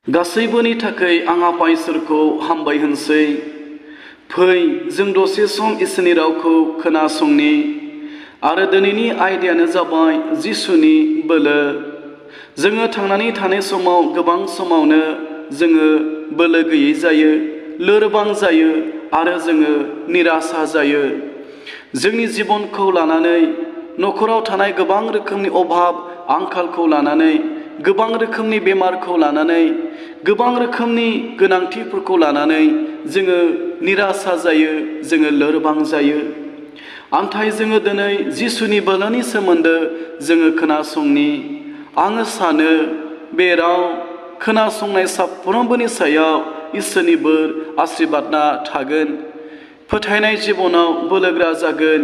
गासैबोनि थाखाय आं आफा इसोरखौ हामबाय होनसै। फै जों दसे सम इसोरनि रावखौ खोनासंनि आरो दिनैनि आयदायानो जाबाय जिसुनि बोलो। जोङो थांनानै थानाय समाव गोबां समावनो जोङो बोलो गैयै जायो, लोरबां जायो आरो जोङो निरासा जायो। जोंनि जिबनखौ लानानै, न'खराव थानाय गोबां रोखोमनि अभाब आंखालखौ लानानै, गोबां रोखोमनि बेमारखौ लानानै, गोबां रोखोमनि गोनांथिफोरखौ लानानै जोङो निरासा जायो, जोङो लोरबां जायो। नाथाय जोङो दिनै जिसुनि बोलोनि सोमोन्दो जोङो खोनासंनि। आङो सानो बे राव खोनासंनाय साफ्रोमबोनि सायाव इसोरनि बोर आशीर्बादआ थागोन। फोथायनाय जिबनाव बोलोग्रा जागोन।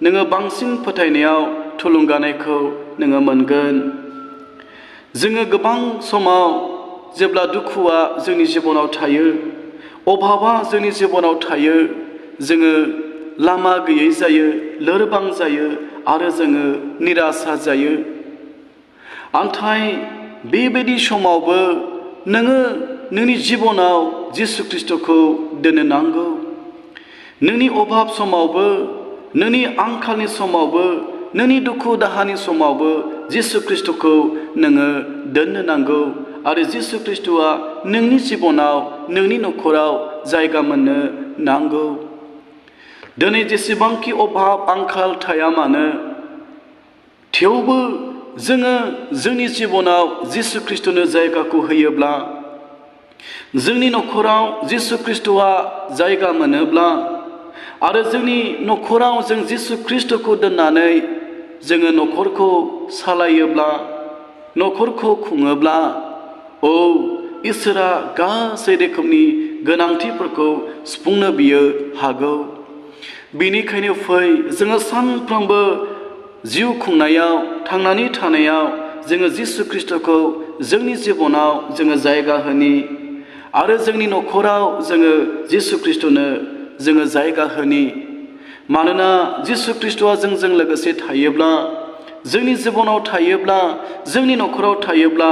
नोङो बांसिन फोथायनायाव थुलुंगानायखौ नोङो मोनगोन। जोङो गोबां समाव जेब्ला दुखुआ जोंनि जिबनाव थायो, अभाबा जोंनि जिबनाव थायो, जोङो लामा गैयै जायो, लोरबां जायो आरो जोङो निरासा जायो। नाथाय बेबायदि समावबो नोङो नोंनि जिबनाव जिसु ख्रिस्ट'खौ दोननो नांगौ। नोंनि अभाब समावबो, नोंनि आंखालनि समावबो, नोंनि दुखु दाहानि समावबो जिसु ख्रिस्ट'खौ नोङो दोननो नांगौ आरो जिसु ख्रिस्ट'आ नोंनि जिबनाव, नोंनि न'खराव जायगा मोननो नांगौ। दिनै जेसेबांखि अभाब आंखाल थाया मानो, थेवबो जोङो जोंनि जिबनाव जिसु ख्रिस्ट'नो जायगाखौ होयोब्ला, जोंनि न'खराव जिसु ख्रिस्ट'आ जायगा मोनोब्ला आरो जोंनि न'खराव जों जिसु ख्रिस्ट'खौ दोननानै जोङो न'खरखौ सालायोब्ला, न'खरखौ खुङोब्ला, इसोरा गासै रोखोमनि गोनांथिफोरखौ सुफुंनो बियो हागौ। बेनिखायनो फै जोङो सानफ्रोमबो जिउ खुंनायाव, थांनानै थानायाव जोङो जिसु ख्रिस्ट'खौ जोंनि जिबनाव जोङो जायगा होनि आरो जोंनि न'खराव जोङो जिसु ख्रिस्ट'नो जोङो जायगा होनि। मानोना जिसु ख्रिस्ट'आ जोंजों लोगोसे थायोब्ला, जोंनि जिबनाव थायोब्ला, जोंनि न'खराव थायोब्ला,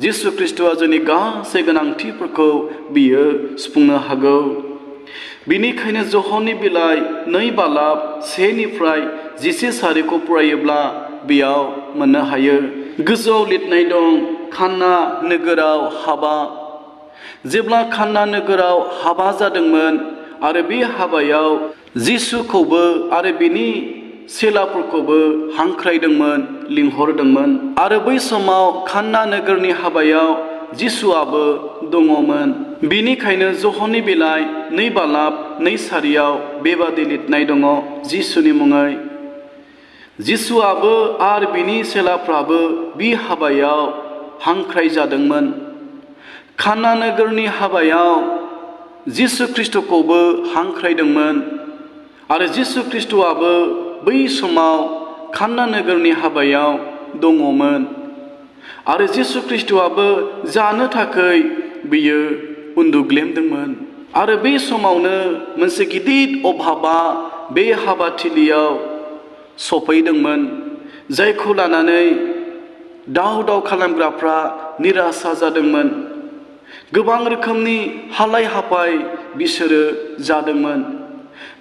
जिसु ख्रिस्ट'आ जोंनि गासै गोनांथिफोरखौ बियो सुफुंनो हागौ। बेनिखायनो जहननि बिलाइ 2:1-10 फरायोब्ला बेयाव मोननो हायो। गोजौआव लिरनाय दं, खान्ना नोगोराव हाबा। जेब्ला खान्ना नोगोराव हाबा जादोंमोन आरो बे हाबायाव जिसुखौबो आरो बिनि चेलाफोरखौबो हांख्रायदोंमोन, लिंहरदोंमोन आरो बै समाव खान्ना नोगोरनि हाबायाव जिसुआबो दङमोन। बेनिखायनो जहननि बिलाइ 2:2 बेबादि लिरनाय दङ जिसुनि मुङै। जिसुआबो आरो बिनि चेलाफ्राबो बे हाबायाव हांख्राय जादोंमोन। खान्ना नोगोरनि हाबायाव जिसु ख्रिस्ट'खौबो हांख्रायदोंमोन आरो जिसु ख्रिस्ट'आबो बै समाव खान्ना नोगोरनि हाबायाव दङमोन आरो जिसु ख्रिस्ट'आबो जानो थाखाय बियो उन्दुग्लेमदोंमोन। आरो बे समावनो मोनसे गिदिर अभाबा बे हाबाथिलियाव सफैदोंमोन, जायखौ लानानै दाव खालामग्राफ्रा निरासा जादोंमोन। गोबां रोखोमनि हालाय हाफाय बिसोरो जादोंमोन,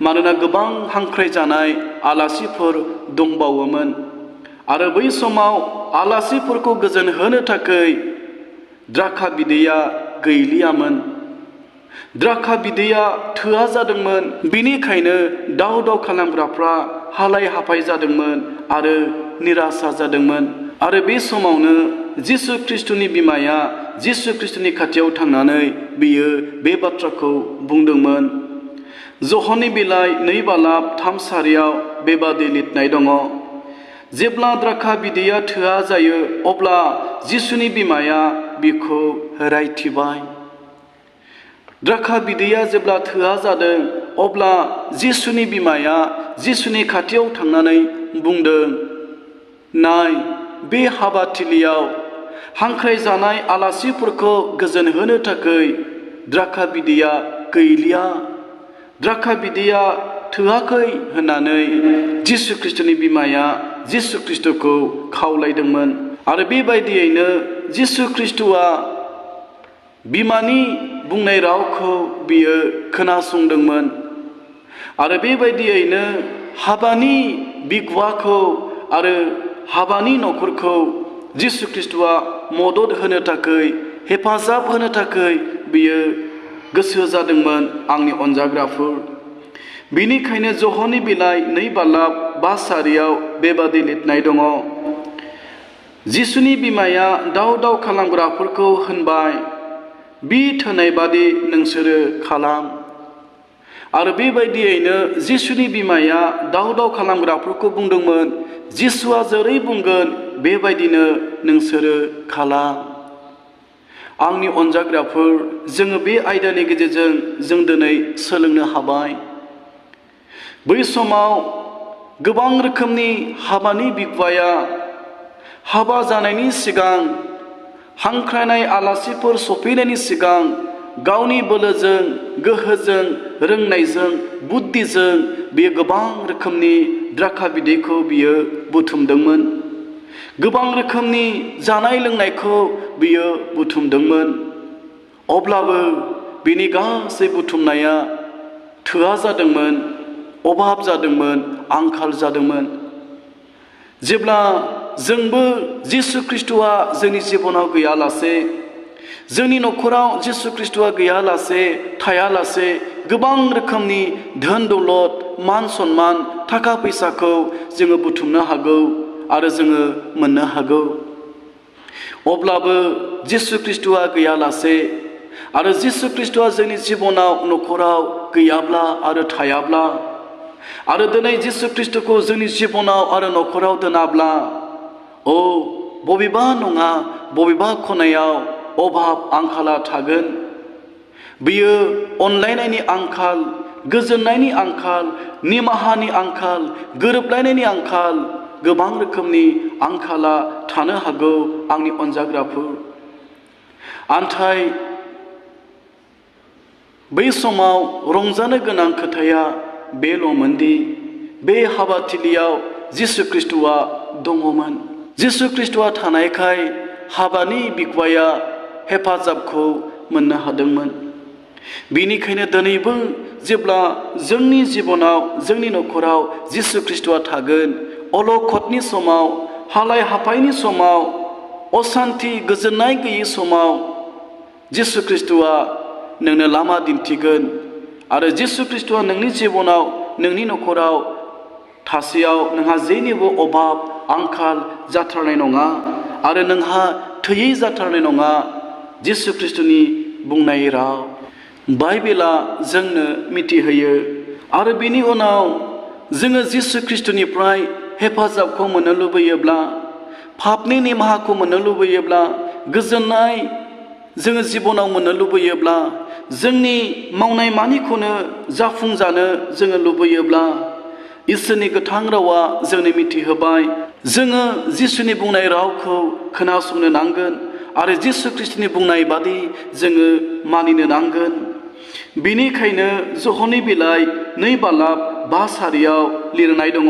मानोना गोबां हांख्रायजानाय आलासिफोर दंबावोमोन आरो बै समाव आलासिफोरखौ गोजोन होनो थाखाय द्राखा बिदैया गैलियामोन। द्राखा बिदैया थोआ जादोंमोन। बेनिखायनो दाव खालामग्राफ्रा हालाय हाफाय जादोंमोन आरो निरासा जादोंमोन। आरो बे समावनो जिसु ख्रिस्ट'नि बिमाया जिसु ख्रिस्ट'नि खाथियाव थांनानै बियो बे बाथ्राखौ बुंदोंमोन। जहननि बिलाइ 2:3 बेबादि लिरनाय दङ, जेब्ला द्राखा बिदैया थोआ जायो अब्ला जिसुनि बिमाया बिखौ रायथिबाय। द्राखा बिदैया जेब्ला थोआ जादों अब्ला जिसुनि बिमाया जिसुनि खाथियाव थांनानै बुंदों, नाय, बे हाबाथिलियाव हांख्रायजानाय आलासिफोरखौ गोजोन होनो थाखाय द्राखा बिदैया गैलिया, द्राखा बिदैया थोआखै होननानै जिसु ख्रिस्ट'नि बिमाया जिसु ख्रिस्ट'खौ खावलायदोंमोन। आरो बेबायदियैनो जिसु ख्रिस्ट'आ बिमानि बुंनाय रावखौ बियो खोनासंदोंमोन आरो बेबायदियैनो हाबानि बिगुवाखौ आरो हाबानि न'खरखौ जिसु ख्रीष्टआ मदद होनो थाखाय हेफाजाब होनो थाखाय बियो गोसो जादोंमोन आंनि अनजाग्राफोर। बिनिखायनो जहनि बिलाइ 2:5 बेबादि लिरनाय दङ। जिसुनि बिमाया दाव दाव खालामग्राफोरखौ होनबाय, बि थोनाय बादि नोंसोरो खालाम। आरो बेबायदियैनो जिसुनि बिमाया दाव दाव खालामग्राफोरखौ बुंदोंमोन, जिसुआ जेरै बुंगोन बेबायदिनो नोंसोरो खालाम। आंनि अनजाग्राफोर, जोङो बे आयदानि गेजेरजों जों दिनै सोलोंनो हाबाय। बै समाव गोबां रोखोमनि हाबानि बिगुवाया हाबा जानायनि सिगां, हांख्रायनाय आलासिफोर सफैनायनि सिगां गावनि बोलोजों, गोहोजों, रोंनायजों, बुद्धिजों बियो गोबां रोखोमनि द्राखा बिदैखौ बियो बुथुमदोंमोन। गोबां रोखोमनि जानाय लोंनायखौ बियो बुथुमदोंमोन। अब्लाबो बिनि गासै बुथुमनाया थोआ जादोंमोन, अभाब जादोंमोन, आंखाल जादोंमोन। जेब्ला जोंबो जिसु ख्रीष्टआ जोंनि जिबनाव गैयालासे, जोंनि न'खराव जिसु ख्रीष्टआ गैयालासे, थायालासे गोबां रोखोमनि धोन दौलत, मान सन्मान, थाखा फैसाखौ जोङो बुथुमनो हागौ आरो जोङो मोननो हागौ। अब्लाबो जिसु ख्रीष्टआ गैयालासे आरो जिसु ख्रीष्टआ जोंनि जिबनाव, न'खराव गैयाब्ला आरो थायाब्ला आरो दिनै जिसु ख्रीष्टखौ जोंनि जिबनाव आरो न'खराव दोनाब्ला, बबेबा नङा बबेबा खनायाव अभाब आंखाला थागोन। बियो अनलायनायनि आंखाल, गोजोननायनि आंखाल, निमाहानि आंखाल, गोरोबलायनायनि आंखाल, गोबां रोखोमनि आंखाला थानो हागौ आंनि अनजाग्राफोर। नाथाय बै समाव रंजानो गोनां खोथाया बेल'मोनदि बे हाबाथिलियाव जिसु ख्रीष्टआ दङमोन। जिसु ख्रीष्टआ थानायखाय हाबानि बिगुवाया हेफाजाबखौ मोननो हादोंमोन। बिनिखायनो दिनैबो जेब्ला जोंनि जिबनाव, जोंनि न'खराव जिसु ख्रीष्टआ थागोन, अलखदनि समाव, हालाय हाफायनि समाव, असान्थि गोजोननाय गैयै समाव जिसु ख्रीष्टआ नोंनो लामा दिन्थिगोन आरो जिसु ख्रीष्टआ नोंनि जिबनाव, नोंनि न'खराव थासेयाव नोंहा जेनिबो अभाब आंखाल जाथारनाय नङा आरो नोंहा थोयै जाथारनाय नङा। जिसु ख्रीष्टनि बुंनाय राव बाइबेला जोंनो मिथिहोयो। आरो बेनि उनाव जोङो जिसु ख्रीष्टनिफ्राय हेफाजाबखौ मोननो लुबैयोब्ला, पापनि निमाहाखौ मोननो लुबैयोब्ला, गोजोननाय जोङो जिबनाव मोननो लुबैयोब्ला, जोंनि मावनाय मानिखौनो जाफुंजानो जोङो लुबैयोब्ला, इसोरनि गोथां रावा जोंनो मिथिहोबाय, जोङो जिसुनि बुंनाय रावखौ खोनासंनो नांगोन आरो जिसु ख्रीष्टनि बुंनाय बादि जोङो मानिनो नांगोन। बिनिखायनो जहनि बिलाइ 2:5 लिरनाय दङ,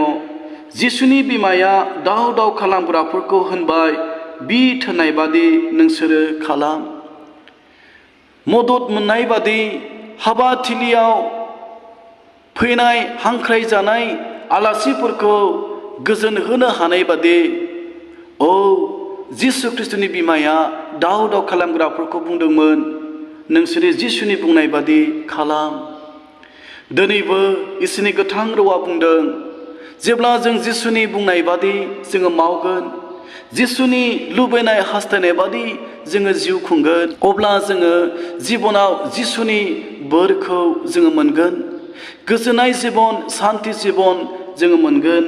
जिसुनि बिमाया दाव दाव खालामग्राफोरखौ होनबाय, बि थोननाय बादि नोंसोरो खालाम। मदद मोननाय बादि हाबाथिलियाव फैनाय हांख्रायजानाय आलासिफोरखौ गोजोन होनो हानाय बादि जिसु ख्रीष्टनि बिमाया दाव दाव खालामग्राफोरखौ बुंदोंमोन, नोंसोरो जिसुनि बुंनाय बादि खालाम। दिनैबो इसोरनि गोथां रावा बुंदों, जेब्ला जों जिसुनि बुंनाय बादि जोङो मावगोन, जिसुनि लुबैनाय हास्थायनाय बादि जोङो जिउ खुंगोन, अब्ला जोङो जिबनाव जिसुनि बोरखौ जोङो मोनगोन। गोजोननाय जिबन, सान्थि जिबन जोङो मोनगोन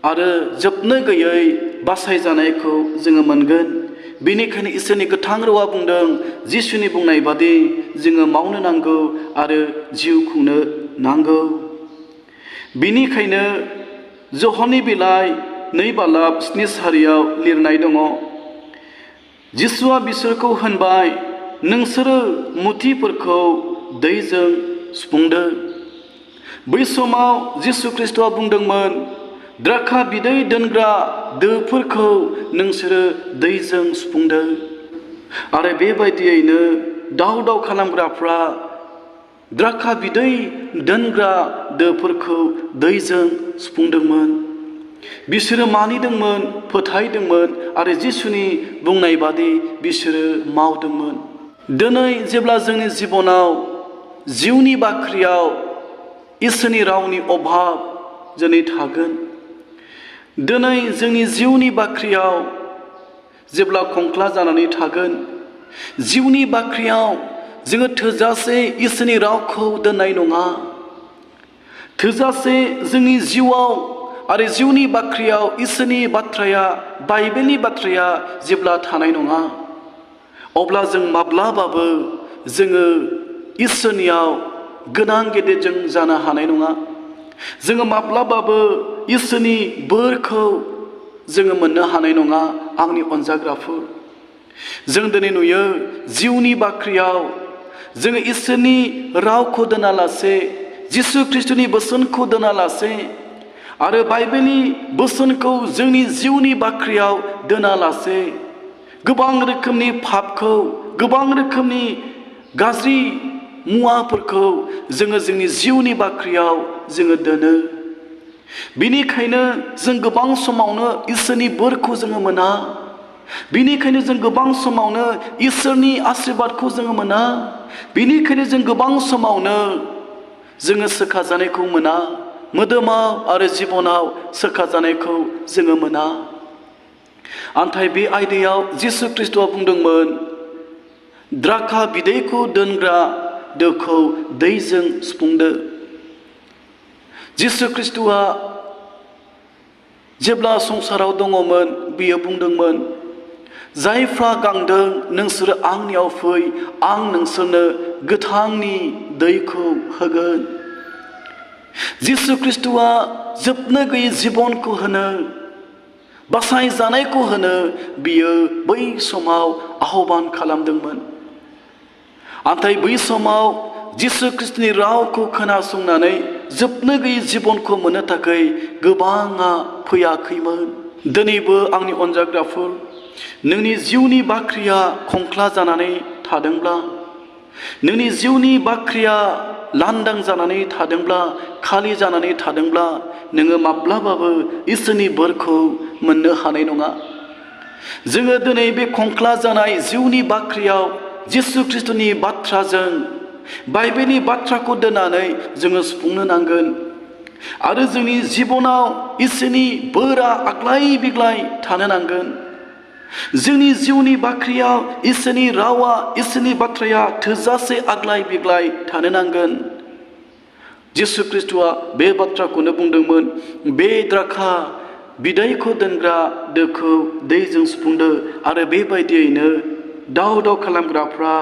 आरो जोबनो गैयै बासायजानायखौ जोङो मोनगोन। बेनिखायनो इसोरनि गोथां रावा बुंदों, जिसुनि बुंनाय बादि जोङो मावनो नांगौ आरो जिउ खुंनो नांगौ। बिनिखायनो जहनि बिलाइ 2:7 लिरनाय दङ, जिसुआ बिसोरखौ होनबाय, नोंसोरो मुथिफोरखौ दैजों सुफुंदो। बै समाव जिसु ख्रीष्टआ बुंदोंमोन, द्राखा बिदै दोनग्रा दोफोरखौ नोंसोरो दैजों सुफुंदो। आरो बेबायदियैनो दाव खालामग्राफ्रा द्राखा बिदै दोनग्रा दोफोरखौ दैजों सुफुंदोंमोन। बिसोरो मानिदोंमोन, फोथायदोंमोन आरो जिसुनि बुंनाय बादि बिसोरो मावदोंमोन। दिनै जेब्ला जोंनि जिबनाव जिउनि बाख्रियाव इसोरनि रावनि अभाब दिनै थागोन, दिनै जोंनि जिउनि बाख्रियाव जेब्ला खंख्ला जानानै थागोन, जिउनि बाख्रियाव जोङो थोजासे इसोरनि रावखौ दोननाय नङा, थोजासे जोंनि जिउआव आरो जिउनि बाख्रियाव इसोरनि बाथ्राया, बाइबेलनि बाथ्राया जेब्ला थानाय नङा, अब्ला जों माब्लाबाबो जोङो इसोरनियाव गोनां गेदेर जों जानो हानाय नङा। जोङो माब्लाबाबो इसोरनि बोरखौ जोङो मोननो हानाय नङा। आंनि अनजाग्राफोर, जों दिनै नुयो जिउनि बाख्रियाव जोङो इसोरनि रावखौ दोनालासे, जिसु ख्रिस्टनि बोसोनखौ दोनालासे आरो बाइबेलनि बोसोनखौ जोंनि जिउनि बाख्रियाव दोनालासे गोबां रोखोमनि पापखौ, गोबां रोखोमनि गाज्रि मुवाफोरखौ जोङो जोंनि जिउनि बाख्रियाव जोङो दोनो। बिनिखायनो जों गोबां समावनो इसोरनि बोरखौ जोङो मोना। बिनिखायनो जों गोबां समावनो इसोरनि आशीर्बादखौ जोङो मोना। बिनिखायनो जों गोबां समावनो जोङो सोखाजानायखौ मोना, मोदोमाव आरो जिबनाव सोखाजानायखौ जोङो मोना। नाथाय बे आयदायाव जिसु ख्रिस्टआ बुंदोंमोन, द्राखा बिदैखौ दोनग्रा दोखौ दैजों सुफुंदो। जिसु ख्रिस्टआ जेब्ला संसाराव दङमोन, बियो बुंदोंमोन, जायफ्रा गांदों नोंसोरो आंनियाव फै, आं नोंसोरनो गोथांनि दैखौ होगोन। जिसु ख्रिस्टआ जोबनो गैयै जिबनखौ होनो, बासायजानायखौ होनो बियो बै समाव आह्वान खालामदोंमोन। नाथाय बै समाव जिसु ख्रिस्टनि रावखौ खोनासंनानै जोबनो गैयै जिबनखौ मोननो थाखाय गोबाङा फैयाखैमोन। दिनैबो आंनि अनजाग्राफोर, नोंनि जिउनि बाख्रिया खंख्ला जानानै थादोंब्ला, नोंनि जिउनि बाख्रिया लांदां जानानै थादोंब्ला, खालि जानानै थादोंब्ला, नोङो माब्लाबाबो इसोरनि बोरखौ मोननो हानाय नङा। जोङो दिनै बे खंख्ला जानाय जिउनि बाख्रियाव जिसु ख्रिस्टनि बाथ्राजों, बाइबेलनि बाथ्राखौ दोननानै जोङो सुफुंनो नांगोन। आरो जोंनि जिबनाव इसोरनि बोरा आग्लाय बिग्लाय थानो नांगोन। जोंनि जिउनि बाख्रियाव इसोरनि रावा, इसोरनि बाथ्राया थोजासे आग्लाय बिग्लाय थानो नांगोन। जिसु ख्रिस्टआ बे बाथ्राखौनो बुंदोंमोन, बे द्राखा बिदैखौ दोनग्रा दोखौ दैजों सुफुंदो। आरो बेबायदियैनो दाव खालामग्राफ्रा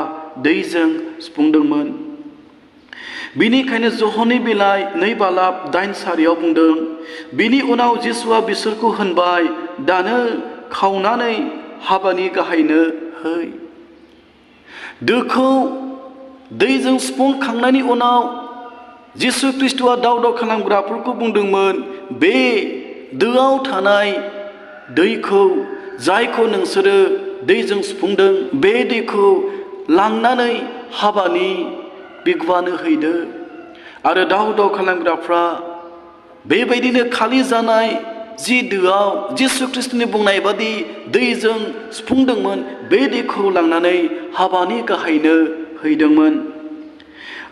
दैजों सुफुंदोंमोन। बिनिखायनो जहननि बिलाइ 2:9 बुंदों, बिनि उनाव जिसुआ बिसोरखौ होनबाय, दानो खावनानै हाबानि गाहायनो है। दोखौ दैजों सुफुंखांनायनि उनाव जिसु ख्रिस्टआ दाव खालामग्राफोरखौ बुंदोंमोन, बे दोआव थानाय दैखौ, जायखौ नोंसोरो दैजों सुफुंदों, बे दैखौ लांनानै हाबानि बिगुमानो हैदो। आरो दाव खालामग्राफ्रा बेबायदिनो खालि जानाय जि दोआव जिसु ख्रिस्टनि बुंनाय बादि दैजों सुफुंदोंमोन, बे दैखौ लांनानै हाबानि गाहायनो हैदोंमोन।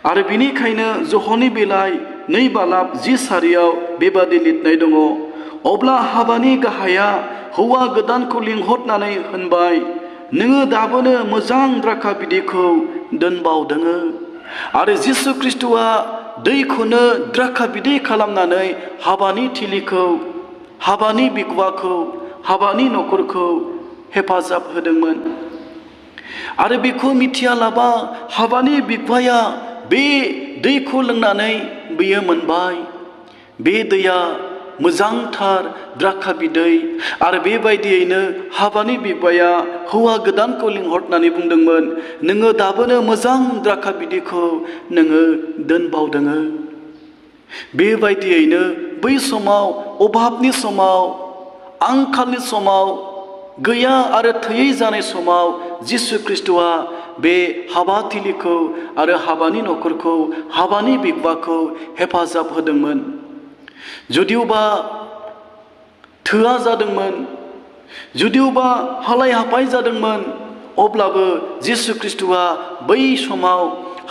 आरो बिनिखायनो जहननि बिलाइ 2:10 बेबादि लिरनाय दङ, अब्ला हाबानि गाहाया हौवा गोदानखौ लिंहरनानै होनबाय, नोङो दाबोनो मोजां द्राखा बिदैखौ दोनबावदोङो। आरो जिसु ख्रिस्टआ दैखौनो द्राखा बिदै खालामनानै हाबानि थिलिखौ, हाबानि बिगुमाखौ, हाबानि न'खरखौ हेफाजाब होदोंमोन। आरो बेखौ मिथियालाबा हाबानि बिगुमाया बे दैखौ लोंनानै बियो मोनबाय, बे दैया मोजांथार द्राखा बिदै। आरो बेबायदियैनो हाबानि बिगुमाया हौवा गोदानखौ लिंहरनानै बुंदोंमोन, नोङो दाबोनो मोजां द्राखा बिदैखौ नोङो दोनबावदोङो। बेबायदियैनो बै समाव, अभाबनि समाव, आंखालनि समाव गैया आरो थैयै जानाय समाव जिसु ख्रिस्ट'आ बे हाबा थिलिखौ आरो हाबानि न'खरखौ हाबानि बिगुमाखौ हेफाजाब होदोंमोन। जुदिउबा थोआ जादोंमोन, जुदिउबा हालाय हाफाय जादोंमोन, अब्लाबो जिसु ख्रिस्ट'आ बै समाव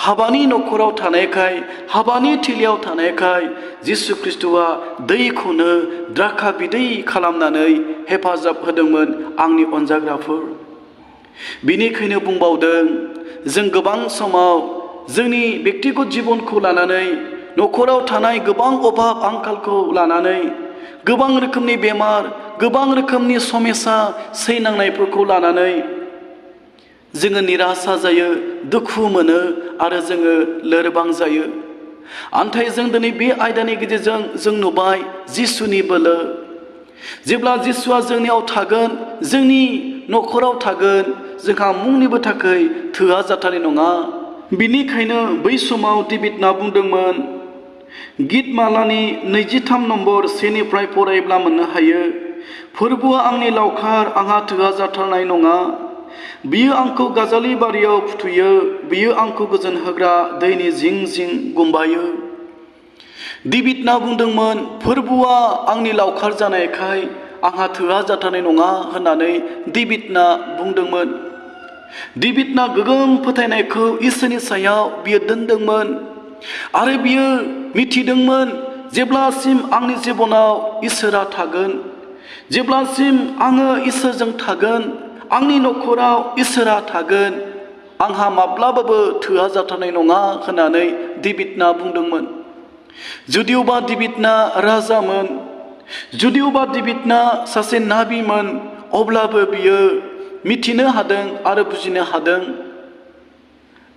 हाबानि न'खराव थानायखाय, हाबानि थिलियाव थानायखाय जिसु ख्रिस्ट'आ दैखौनो द्राखा बिदै खालामनानै हेफाजाब होदोंमोन आंनि अनजाग्राफोर। बिनिखायनो बुंबावदों, जों गोबां समाव जोंनि बेक्तिगत जिबनखौ लानानै, न'खराव थानाय गोबां अभाब आंखालखौ लानानै, गोबां रोखोमनि बेमार, गोबां रोखोमनि समस्या सैनांनायफोरखौ लानानै जोङो निराशा जायो, दुखु मोनो आरो जोङो लोरबां जायो। नाथाय जों दिनै बे आयदानि गेजेरजों जों नुबाय जिसुनि बोलो। जेब्ला जिसुआ जोंनियाव थागोन, जोंनि न'खराव थागोन, जोंहा मुंनिबो थाखाय थोआ जाथारनाय नङा। बिनिखायनो बै समाव डेभिडना बुंदोंमोन, गितमालानि 23 नम्बर 1निफ्राय फरायोब्ला मोननो हायो, फोरबुआ आंनि लावखार, आंहा थोआ जाथारनाय नङा। बियो आंखौ गाजालि बारियाव फुथुयो, बियो आंखौ गोजोन होग्रा दैनि जिं जिं गुमबायो। डेभिडना बुंदोंमोन, फोरबुआ आंनि लावखार जानायखाय आंहा थोआ जाथारनाय नङा होननानै डेभिडना बुंदोंमोन। डेभिडना गोगोम फोथायनायखौ इसोरनि सायाव बियो दोनदोंमोन आरो बियो मिथिदोंमोन, जेब्लासिम आंनि जिबनाव इसोरा थागोन, जेब्लासिम आङो इसोरजों थागोन, आंनि न'खराव इसोरा थागोन, आंहा माब्लाबाबो थोआ जाथारनाय नङा होननानै डेभिडना बुंदोंमोन। जुदिउबा डेभिडना राजामोन, जुदिउबा डेभिडना सासे नाबिमोन, अब्लाबो बियो मिथिनो हादों आरो बुजिनो हादों,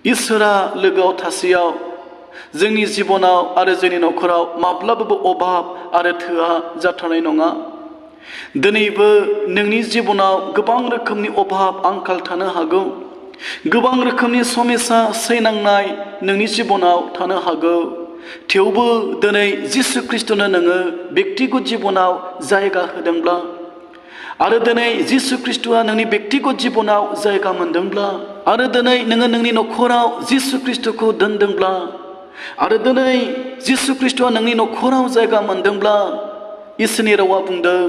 इसोरा लोगोआव थासेयाव जोंनि जिबनाव आरो जोंनि न'खराव माब्लाबाबो अभाब आरो थोआ जाथारनाय नङा। दिनैबो नोंनि जिबनाव गोबां रोखोमनि अभाब आंखाल थानो हागौ, गोबां रोखोमनि समस्या सैनांनाय नोंनि जिबनाव थानो हागौ। थेवबो दिनै जिसु ख्रिस्ट'नो नोङो बेक्तिगत जिबनाव जायगा होदोंब्ला, आरो दिनै जिसु ख्रिस्ट'आ नोंनि बेक्तिगत जिबनाव जायगा मोनदोंब्ला, आरो दिनै नोङो नोंनि न'खराव जिसु ख्रिस्ट'खौ दोनदोंब्ला, आरो दिनै जिसु ख्रिस्ट'आ नोंनि न'खराव जायगा मोनदोंब्ला, इसोरनि रावा बुंदों,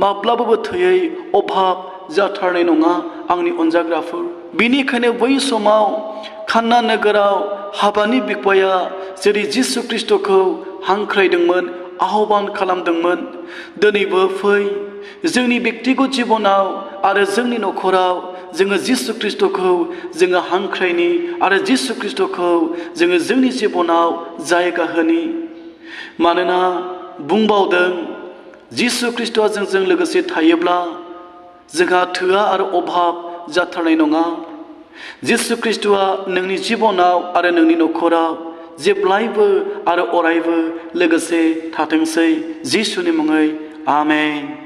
माब्लाबाबो थोयै अभाब जाथारनाय नङा आंनि अनजाग्राफोर। बिनिखायनो बै समाव कान्ना नोगोराव हाबानि बिगुमाया जेरै जिसु ख्रिस्ट'खौ हांख्रायदोंमोन, आह्वान खालामदोंमोन, दिनैबो फै जोंनि बेक्तिगत जिबनाव आरो जोंनि न'खराव जोङो जिसु ख्रिस्ट'खौ जोङो हांख्रायनि आरो जिसु ख्रिस्ट'खौ जोङो जोंनि जिबनाव जायगा होनि। मानोना बुंबावदों, जिसु ख्रिस्ट'आ जोंजों लोगोसे थायोब्ला जोंहा थोआ आरो अभाब जाथारनाय नङा। जिसु ख्रिस्ट'आ नोंनि जिबनाव आरो नोंनि न'खराव जेब्लायबो आरो अरायबो लोगोसे थाथोंसै। जिसुनि मुङै आमेन।